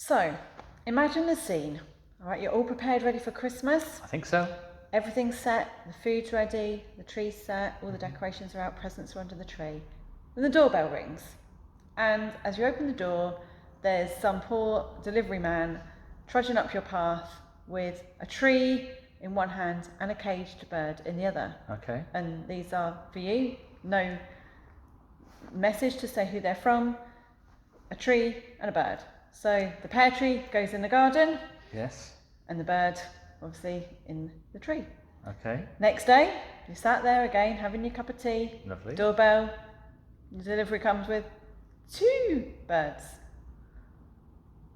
So, imagine the scene. All right, you're all prepared, ready for Christmas. I think so. Everything's set, the food's ready, the tree's set, all the decorations are out, presents are under the tree. Then the doorbell rings. And as you open the door, there's some poor delivery man trudging up your path with a tree in one hand and a caged bird in the other. Okay. And these are for you. No message to say who they're from, a tree and a bird. So the pear tree goes in the garden. Yes. And the bird, obviously, in the tree. Okay. Next day, you sat there again, having your cup of tea. Lovely. Doorbell. The delivery comes with 2 birds.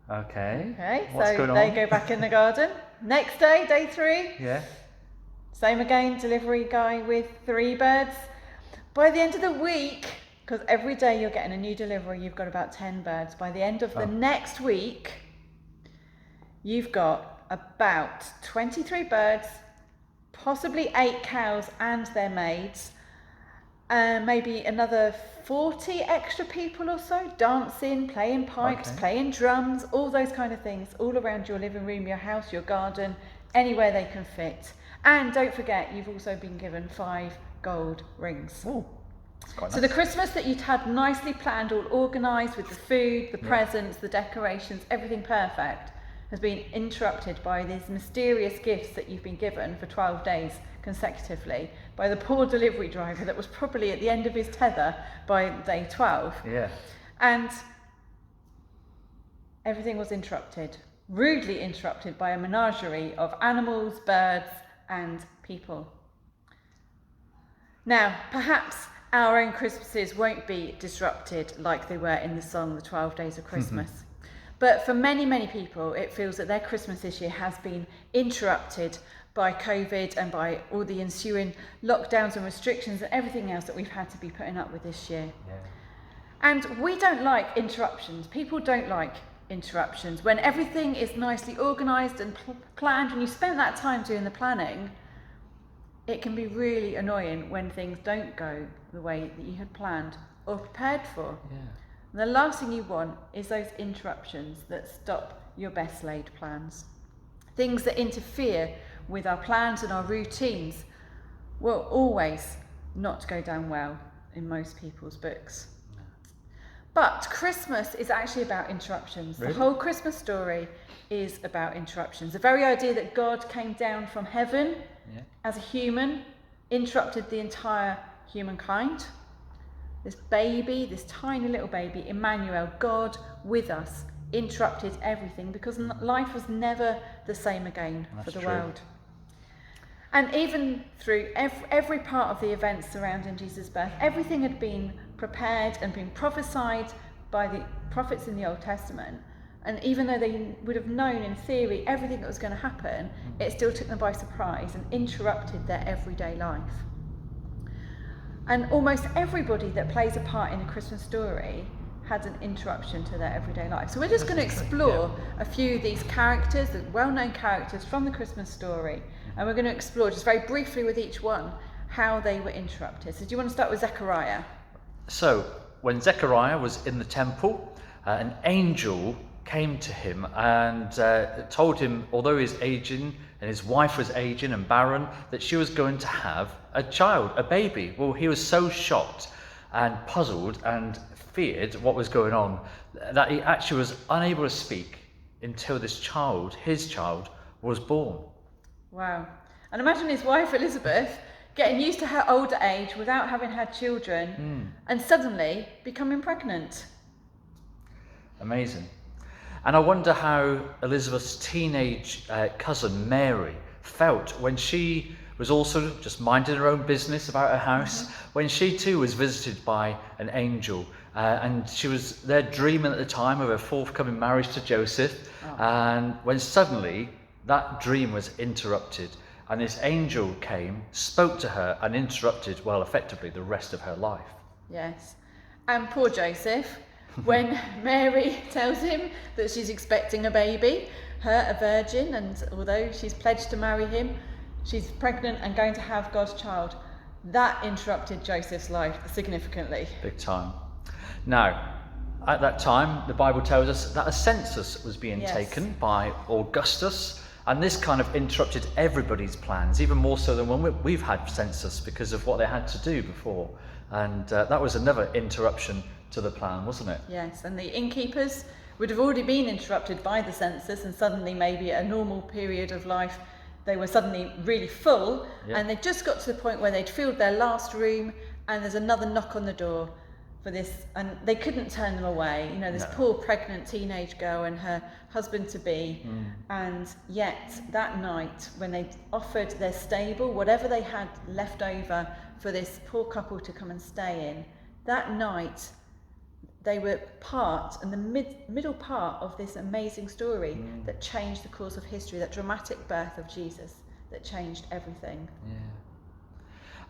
Okay. Okay, What's so going they on? go back in the garden. Next day, day 3. Yeah. Same again, delivery guy with 3 birds. By the end of the week, because every day you're getting a new delivery, you've got about 10 birds. By the end of the next week, you've got about 23 birds, possibly 8 cows and their maids, maybe another 40 extra people or so, dancing, playing pipes, playing drums, all those kind of things, all around your living room, your house, your garden, anywhere they can fit. And don't forget, you've also been given 5 gold rings. Oh, that's quite nice. So the Christmas that you'd had nicely planned, all organised with the food, the presents, the decorations, everything perfect, has been interrupted by these mysterious gifts that you've been given for 12 days consecutively by the poor delivery driver that was probably at the end of his tether by day 12. Yeah. And everything was interrupted, rudely interrupted by a menagerie of animals, birds and people. Now, perhaps our own Christmases won't be disrupted like they were in the song, The 12 Days of Christmas. But for many, many people, it feels that their Christmas this year has been interrupted by COVID and by all the ensuing lockdowns and restrictions and everything else that we've had to be putting up with this year. Yeah. And we don't like interruptions. People don't like interruptions. When everything is nicely organised and planned, and you spent that time doing the planning, it can be really annoying when things don't go the way that you had planned or prepared for. Yeah. And the last thing you want is those interruptions that stop your best laid plans. Things that interfere with our plans and our routines will always not go down well in most people's books. But Christmas is actually about interruptions. Really? The whole Christmas story is about interruptions. The very idea that God came down from heaven as a human interrupted the entire humankind. This baby, this tiny little baby, Emmanuel, God with us, interrupted everything because life was never the same again for the world. And even through every part of the events surrounding Jesus' birth, everything had been prepared and been prophesied by the prophets in the Old Testament. And even though they would have known in theory everything that was going to happen, it still took them by surprise and interrupted their everyday life. And almost everybody that plays a part in a Christmas story had an interruption to their everyday life. So we're just going to explore a few of these characters, the well-known characters from the Christmas story, and we're going to explore just very briefly with each one how they were interrupted. So do you want to start with Zechariah? So when Zechariah was in the temple, an angel came to him and told him, although he's aging and his wife was aging and barren, that she was going to have a child, a baby. Well, he was so shocked and puzzled and feared what was going on that he actually was unable to speak until this child, his child, was born. Wow. And imagine his wife Elizabeth getting used to her older age without having had children and suddenly becoming pregnant. Amazing. And I wonder how Elizabeth's teenage cousin Mary felt when she was also just minding her own business about her house, when she too was visited by an angel, and she was there dreaming at the time of her forthcoming marriage to Joseph, and when suddenly that dream was interrupted, and this angel came, spoke to her, and interrupted, well, effectively the rest of her life. Yes. And poor Joseph, when Mary tells him that she's expecting a baby, her a virgin, and although she's pledged to marry him, she's pregnant and going to have God's child. That interrupted Joseph's life significantly. Big time. Now, At that time, the Bible tells us that a census was being Yes. taken by Augustus, and this kind of interrupted everybody's plans, even more so than when we've had census, because of what they had to do before. And that was another interruption to the plan, wasn't it? Yes, and the innkeepers would have already been interrupted by the census, and suddenly maybe at a normal period of life they were suddenly really full, and they just got to the point where they'd filled their last room, and there's another knock on the door for this, and they couldn't turn them away. You know, this poor pregnant teenage girl and her husband to be, and yet that night when they offered their stable, whatever they had left over for this poor couple to come and stay in, that night they were part and the middle part of this amazing story that changed the course of history, that dramatic birth of Jesus that changed everything. Yeah.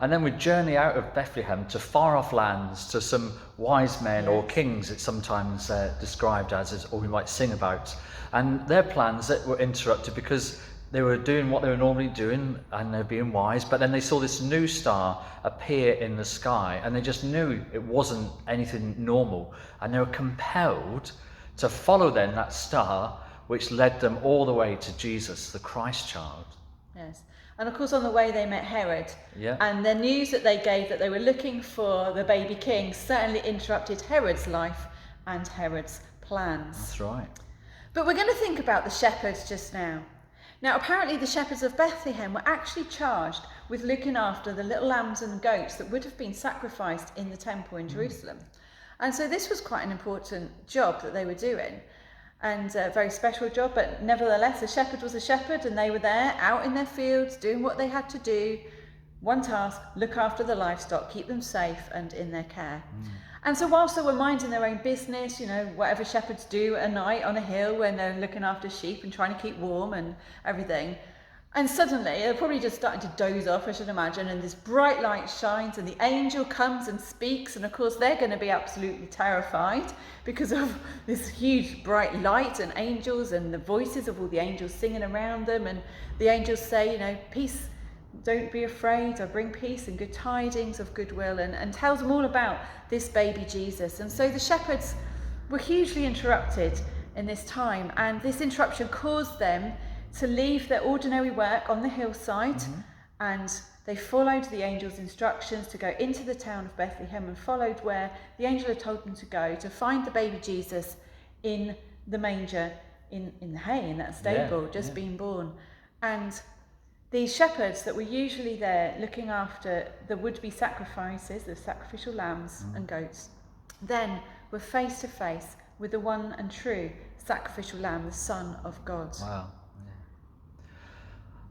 And then we journey out of Bethlehem to far off lands, to some wise men or kings, it's sometimes described as, or we might sing about. And their plans that were interrupted because they were doing what they were normally doing and they're being wise, but then they saw this new star appear in the sky and they just knew it wasn't anything normal. And they were compelled to follow then that star, which led them all the way to Jesus, the Christ child. Yes. And of course on the way they met Herod, Yeah. and the news that they gave that they were looking for the baby king certainly interrupted Herod's life and Herod's plans. That's right. But we're going to think about the shepherds just now. Now apparently the shepherds of Bethlehem were actually charged with looking after the little lambs and goats that would have been sacrificed in the temple in Jerusalem. And so this was quite an important job that they were doing. And a very special job, but nevertheless, a shepherd was a shepherd, and they were there out in their fields doing what they had to do. One task: look after the livestock, keep them safe and in their care. And so whilst they were minding their own business, you know, whatever shepherds do at night on a hill when they're looking after sheep and trying to keep warm and everything, and suddenly they're probably just starting to doze off, I should imagine, and this bright light shines and the angel comes and speaks, and of course they're going to be absolutely terrified because of this huge bright light and angels and the voices of all the angels singing around them, and the angels say, you know, peace, don't be afraid, I bring peace and good tidings of goodwill, and tells them all about this baby Jesus. And so the shepherds were hugely interrupted in this time, and this interruption caused them to leave their ordinary work on the hillside, and they followed the angel's instructions to go into the town of Bethlehem and followed where the angel had told them to go to find the baby Jesus in the manger, in the hay, in that stable, being born. And these shepherds that were usually there looking after the would-be sacrifices, the sacrificial lambs and goats, then were face to face with the one and true sacrificial lamb, the Son of God. Wow.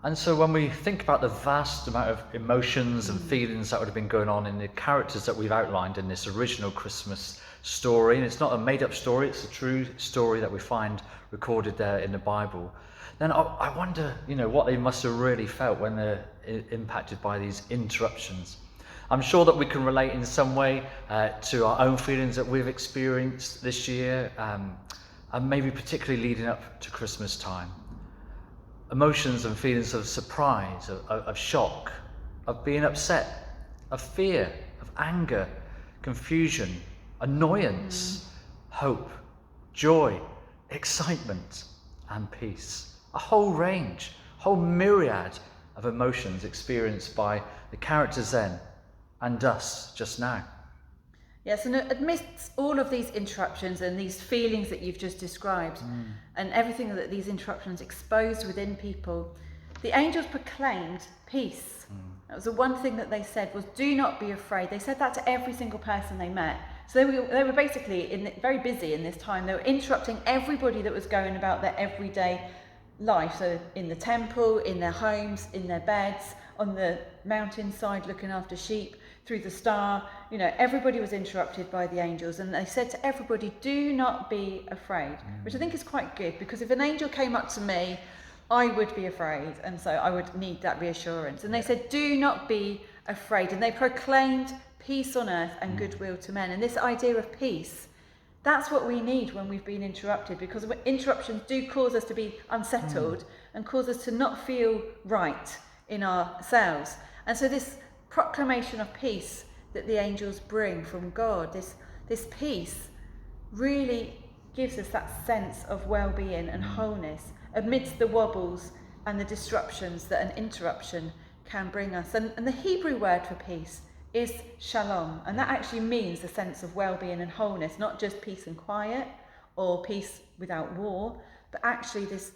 And so when we think about the vast amount of emotions and feelings that would have been going on in the characters that we've outlined in this original Christmas story, and it's not a made-up story, it's a true story that we find recorded there in the Bible, then I wonder, you know, what they must have really felt when they're impacted by these interruptions. I'm sure that we can relate in some way to our own feelings that we've experienced this year, and maybe particularly leading up to Christmas time. Emotions and feelings of surprise, of shock, of being upset, of fear, of anger, confusion, annoyance, hope, joy, excitement, and peace. A whole range, whole myriad of emotions experienced by the characters then and us just now. Yes, and amidst all of these interruptions and these feelings that you've just described, and everything that these interruptions exposed within people, the angels proclaimed peace. That was the one thing that they said was, do not be afraid. They said that to every single person they met. So they were basically very busy in this time. They were interrupting everybody that was going about their everyday life. So in the temple, in their homes, in their beds, on the mountainside looking after sheep, through the star, you know, everybody was interrupted by the angels, and they said to everybody, do not be afraid, which I think is quite good, because if an angel came up to me, I would be afraid, and so I would need that reassurance. And they said, do not be afraid, and they proclaimed peace on earth and goodwill to men. And this idea of peace, that's what we need when we've been interrupted, because interruptions do cause us to be unsettled and cause us to not feel right in ourselves. And so this proclamation of peace that the angels bring from God, this peace really gives us that sense of well-being and wholeness amidst the wobbles and the disruptions that an interruption can bring us. And the Hebrew word for peace is shalom, and that actually means a sense of well-being and wholeness, not just peace and quiet or peace without war, but actually this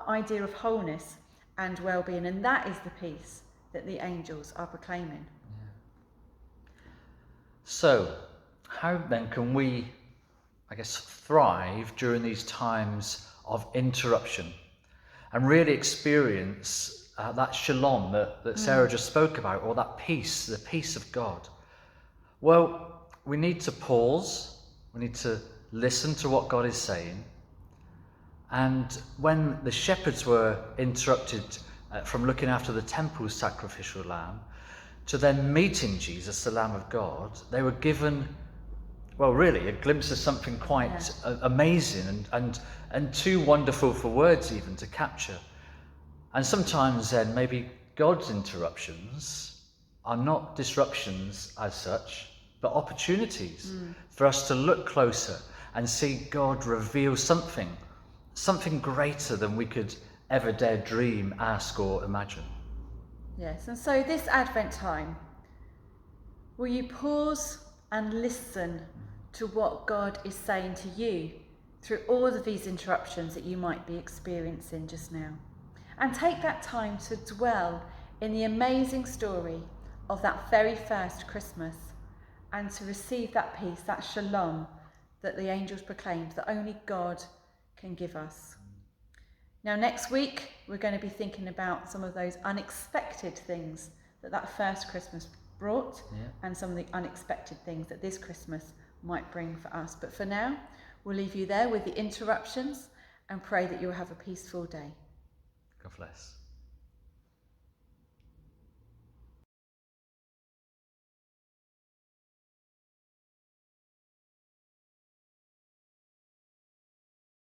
idea of wholeness and well-being, and that is the peace that the angels are proclaiming. So, how then can we, I guess, thrive during these times of interruption and really experience that shalom that Sarah just spoke about, or that peace, the peace of God? Well, we need to pause, we need to listen to what God is saying. And when the shepherds were interrupted from looking after the temple's sacrificial lamb to then meeting Jesus, the Lamb of God, they were given, well, really a glimpse of something quite amazing and too wonderful for words even to capture. And sometimes then maybe God's interruptions are not disruptions as such, but opportunities for us to look closer and see God reveal something greater than we could ever dare dream, ask or imagine. Yes, and so this Advent time, will you pause and listen to what God is saying to you through all of these interruptions that you might be experiencing just now? And take that time to dwell in the amazing story of that very first Christmas and to receive that peace, that shalom that the angels proclaimed that only God can give us. Now, next week, we're going to be thinking about some of those unexpected things that first Christmas brought, and some of the unexpected things that this Christmas might bring for us. But for now, we'll leave you there with the interruptions and pray that you'll have a peaceful day. God bless.